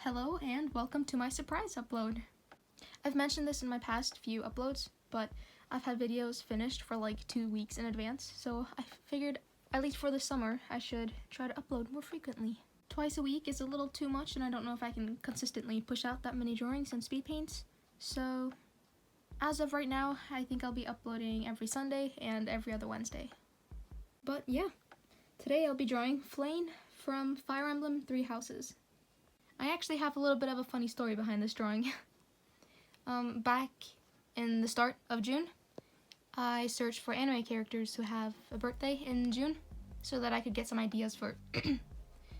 Hello and welcome to my surprise upload. I've mentioned this in my past few uploads, but I've had videos finished for like 2 weeks in advance, so I figured at least for the summer I should try to upload more frequently. Twice a week is a little too much and I don't know if I can consistently push out that many drawings and speed paints, so as of right now I think I'll be uploading every Sunday and every other Wednesday. But yeah, today I'll be drawing Flayn from Fire Emblem 3 Houses. I actually have a little bit of a funny story behind this drawing. Back in the start of June, I searched for anime characters who have a birthday in June so that I could get some ideas for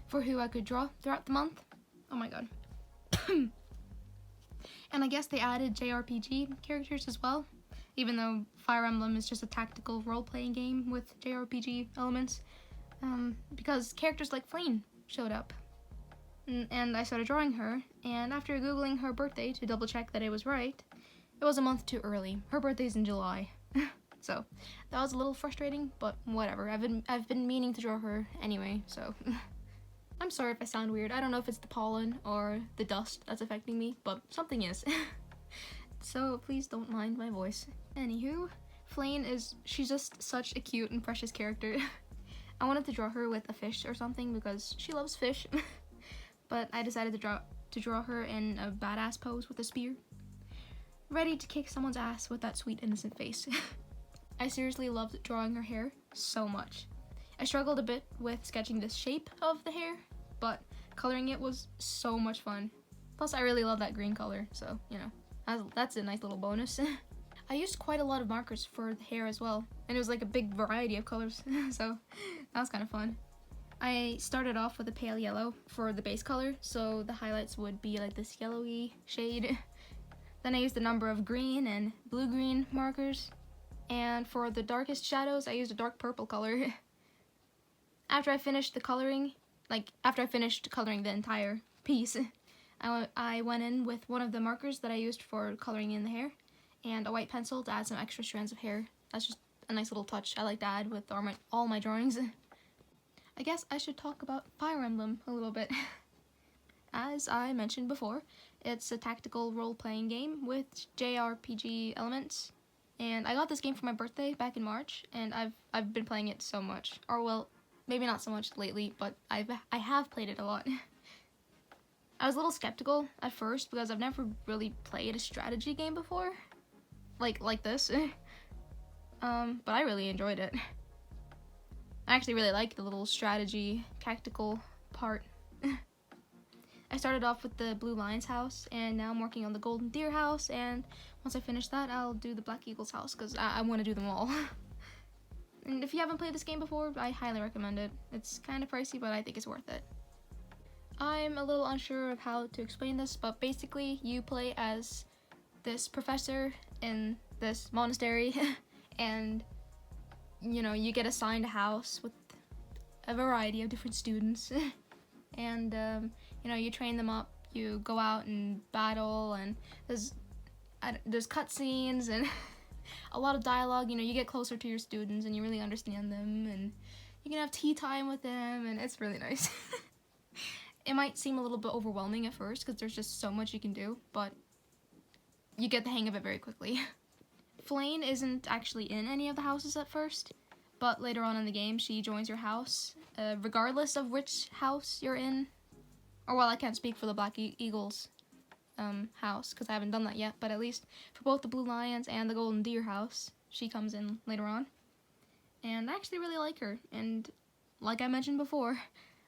for who I could draw throughout the month. Oh my god. And I guess they added JRPG characters as well, even though Fire Emblem is just a tactical role-playing game with JRPG elements, because characters like Flayn showed up. And I started drawing her, and after googling her birthday to double check that it was right, it was a month too early. Her birthday's in July. So that was a little frustrating, but whatever. I've been meaning to draw her anyway, so I'm sorry if I sound weird. I don't know if it's the pollen or the dust that's affecting me, but something is. So please don't mind my voice. Anywho, Flayn she's just such a cute and precious character. I wanted to draw her with a fish or something because she loves fish. But I decided to draw her in a badass pose with a spear, ready to kick someone's ass with that sweet innocent face. I seriously loved drawing her hair so much. I struggled a bit with sketching the shape of the hair, but coloring it was so much fun. Plus I really love that green color, so you know, that's a nice little bonus. I used quite a lot of markers for the hair as well, and it was like a big variety of colors, so that was kind of fun. I started off with a pale yellow for the base color, so the highlights would be like this yellowy shade. Then I used a number of green and blue-green markers, and for the darkest shadows I used a dark purple color. After I finished coloring the entire piece, I went in with one of the markers that I used for coloring in the hair, and a white pencil to add some extra strands of hair. That's just a nice little touch I like to add with all my drawings. I guess I should talk about Fire Emblem a little bit. As I mentioned before, it's a tactical role-playing game with JRPG elements, and I got this game for my birthday back in March, and I've been playing it so much. Or well, maybe not so much lately, but I have played it a lot. I was a little skeptical at first because I've never really played a strategy game before, like this. But I really enjoyed it. I actually really like the little strategy, tactical part. I started off with the Blue Lion's house, and now I'm working on the Golden Deer house, and once I finish that, I'll do the Black Eagle's house, because I want to do them all. And if you haven't played this game before, I highly recommend it. It's kind of pricey, but I think it's worth it. I'm a little unsure of how to explain this, but basically you play as this professor in this monastery, and you know, you get assigned a house with a variety of different students, and you know, you train them up, you go out and battle, and there's cutscenes and a lot of dialogue. You know, you get closer to your students and you really understand them, and you can have tea time with them, and it's really nice. It might seem a little bit overwhelming at first because there's just so much you can do, but you get the hang of it very quickly. Flayn isn't actually in any of the houses at first, but later on in the game she joins your house, regardless of which house you're in. Or well, I can't speak for the Black Eagle's house because I haven't done that yet, but at least for both the Blue Lions and the Golden Deer house, she comes in later on. And I actually really like her, and like I mentioned before,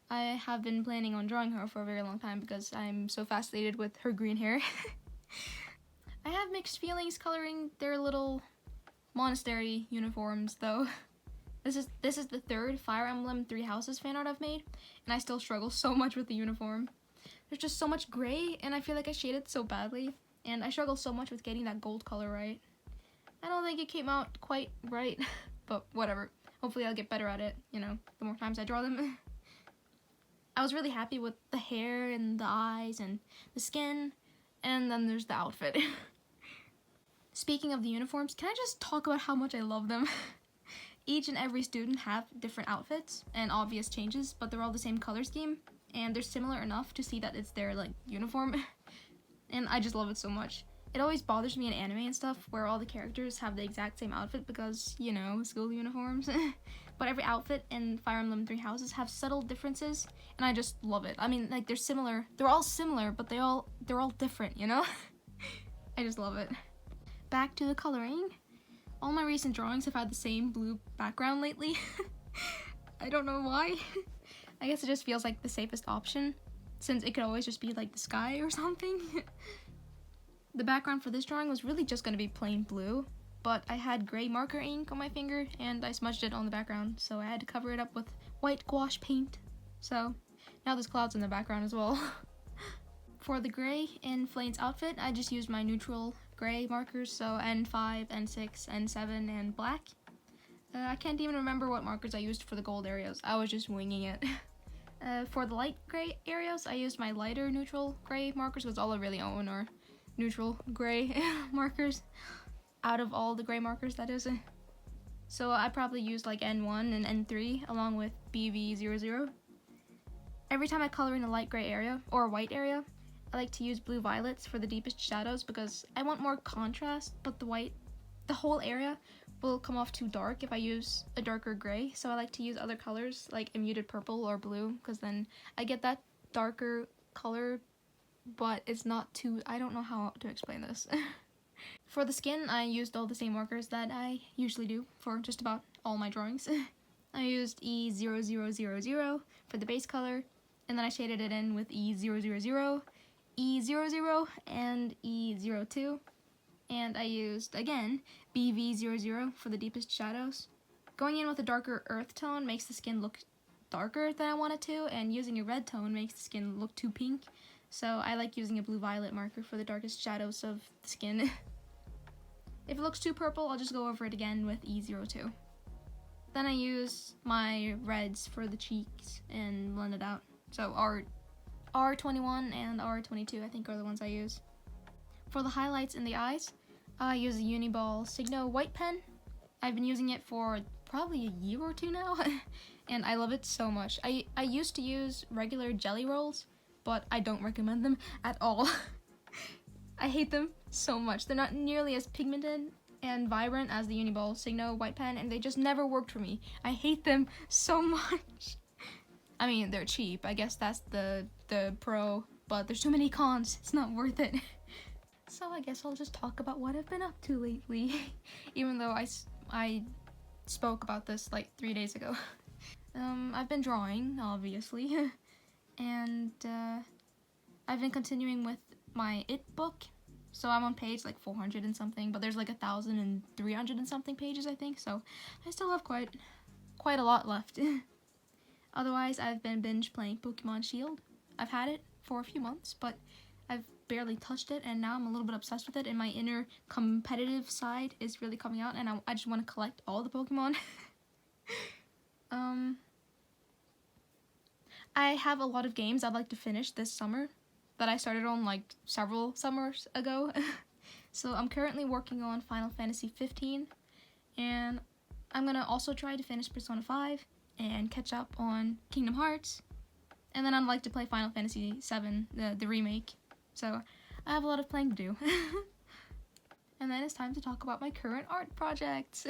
I have been planning on drawing her for a very long time because I'm so fascinated with her green hair. I have mixed feelings coloring their little monastery uniforms, though. This is the third Fire Emblem 3 Houses fan art I've made, and I still struggle so much with the uniform. There's just so much gray, and I feel like I shaded so badly, and I struggle so much with getting that gold color right. I don't think it came out quite right, but whatever. Hopefully I'll get better at it, you know, the more times I draw them. I was really happy with the hair and the eyes and the skin, and then there's the outfit. Speaking of the uniforms, can I just talk about how much I love them? Each and every student have different outfits and obvious changes, but they're all the same color scheme, and they're similar enough to see that it's their like uniform. And I just love it so much. It always bothers me in anime and stuff where all the characters have the exact same outfit because, you know, school uniforms. But every outfit in Fire Emblem Three Houses have subtle differences, and I just love it. I mean, like, they're similar. They're all similar, but they're all different, you know? I just love it. Back to the coloring. All my recent drawings have had the same blue background lately. I don't know why. I guess it just feels like the safest option, since it could always just be like the sky or something. The background for this drawing was really just going to be plain blue, but I had gray marker ink on my finger and I smudged it on the background, so I had to cover it up with white gouache paint. So now there's clouds in the background as well. For the gray in Flayn's outfit, I just used my neutral gray markers, so N5, N6, N7, and black. I can't even remember what markers I used for the gold areas. I was just winging it. For the light gray areas, I used my lighter neutral gray markers because all I really own are neutral gray markers out of all the gray markers, that is. So I probably used like N1 and N3 along with BV00. Every time I color in a light gray area or a white area, I like to use blue violets for the deepest shadows because I want more contrast, but the whole area will come off too dark if I use a darker gray. So I like to use other colors like a muted purple or blue because then I get that darker color, but it's not too, I don't know how to explain this. For the skin, I used all the same markers that I usually do for just about all my drawings. I used E0000 for the base color, and then I shaded it in with E000, E00, and E02. And I used, again, BV00 for the deepest shadows. Going in with a darker earth tone makes the skin look darker than I want it to, and using a red tone makes the skin look too pink. So I like using a blue-violet marker for the darkest shadows of the skin. If it looks too purple, I'll just go over it again with E02. Then I use my reds for the cheeks and blend it out. So R21 and R22 I think are the ones I use. For the highlights in the eyes, I use a Uniball Signo white pen. I've been using it for probably a year or two now, and I love it so much. I used to use regular jelly rolls, but I don't recommend them at all. I hate them so much. They're not nearly as pigmented and vibrant as the Uniball Signo white pen, and they just never worked for me. I hate them so much. I mean, they're cheap. I guess that's the pro, but there's too many cons. It's not worth it. So I guess I'll just talk about what I've been up to lately, even though I spoke about this like 3 days ago. I've been drawing, obviously, and I've been continuing with my It book. So I'm on page like 400 and something, but there's like 1,300 and something pages, I think, so I still have quite a lot left. Otherwise, I've been binge playing Pokemon Shield. I've had it for a few months, but I've barely touched it, and now I'm a little bit obsessed with it, and my inner competitive side is really coming out, and I just want to collect all the Pokemon. I have a lot of games I'd like to finish this summer that I started on like several summers ago. So I'm currently working on Final Fantasy 15, and I'm gonna also try to finish Persona 5 and catch up on Kingdom Hearts, and then I'd like to play Final Fantasy 7, the remake. So I have a lot of playing to do. And then it's time to talk about my current art projects.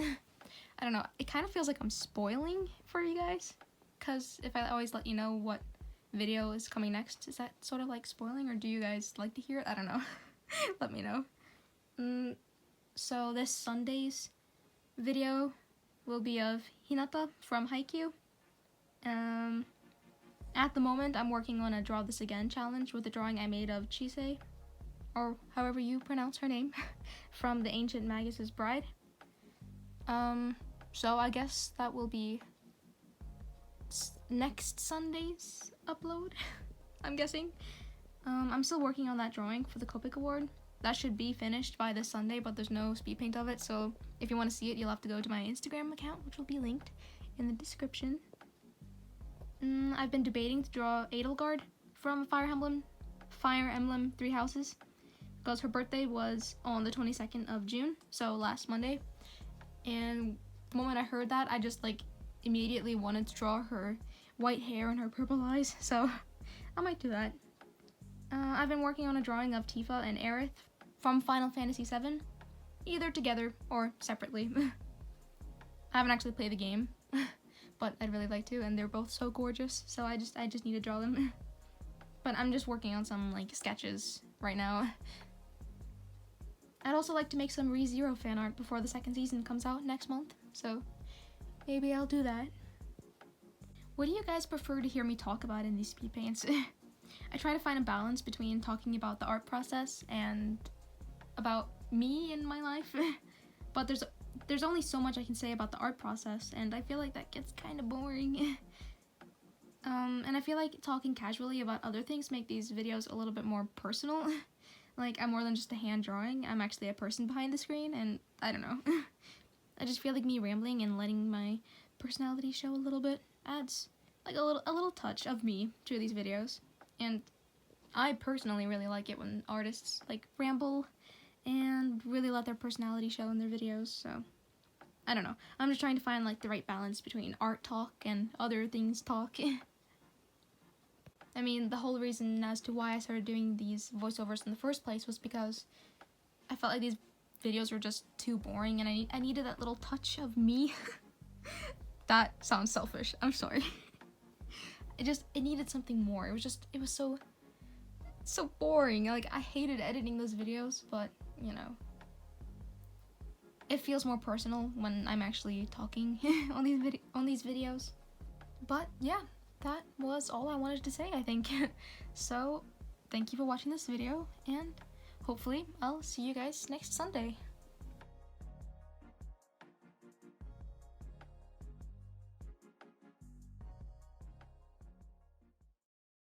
I don't know, it kind of feels like I'm spoiling for you guys, because if I always let you know what video is coming next, is that sort of like spoiling, or do you guys like to hear it? I don't know. Let me know. So this Sunday's video will be of Hinata from Haikyuu. At the moment, I'm working on a Draw This Again challenge with a drawing I made of Chise, or however you pronounce her name, from the Ancient Magus' Bride. So I guess that will be next Sunday's upload, I'm guessing. I'm still working on that drawing for the Copic Award. That should be finished by this Sunday, but there's no speed paint of it, so if you want to see it, you'll have to go to my Instagram account, which will be linked in the description. I've been debating to draw Edelgard from Fire Emblem Three Houses, because her birthday was on the 22nd of June, so last Monday. And the moment I heard that, I just like immediately wanted to draw her white hair and her purple eyes, so I might do that. I've been working on a drawing of Tifa and Aerith from Final Fantasy VII, either together or separately. I haven't actually played the game, but I'd really like to, and they're both so gorgeous, so I just need to draw them. But I'm just working on some like sketches right now. I'd also like to make some ReZero fan art before the second season comes out next month, so maybe I'll do that. What do you guys prefer to hear me talk about in these speed paints? I try to find a balance between talking about the art process and about me and my life, but there's only so much I can say about the art process, and I feel like that gets kind of boring. And I feel like talking casually about other things make these videos a little bit more personal. Like, I'm more than just a hand drawing, I'm actually a person behind the screen, and I don't know. I just feel like me rambling and letting my personality show a little bit adds like a little touch of me to these videos. And I personally really like it when artists like ramble and really let their personality show in their videos, so I don't know. I'm just trying to find like the right balance between art talk and other things talk. I mean, the whole reason as to why I started doing these voiceovers in the first place was because I felt like these videos were just too boring, and I needed that little touch of me. That sounds selfish, I'm sorry. It needed something more. It was so boring. Like, I hated editing those videos, but you know, it feels more personal when I'm actually talking on these videos. But yeah, that was all I wanted to say, I think. So thank you for watching this video, and hopefully I'll see you guys next Sunday.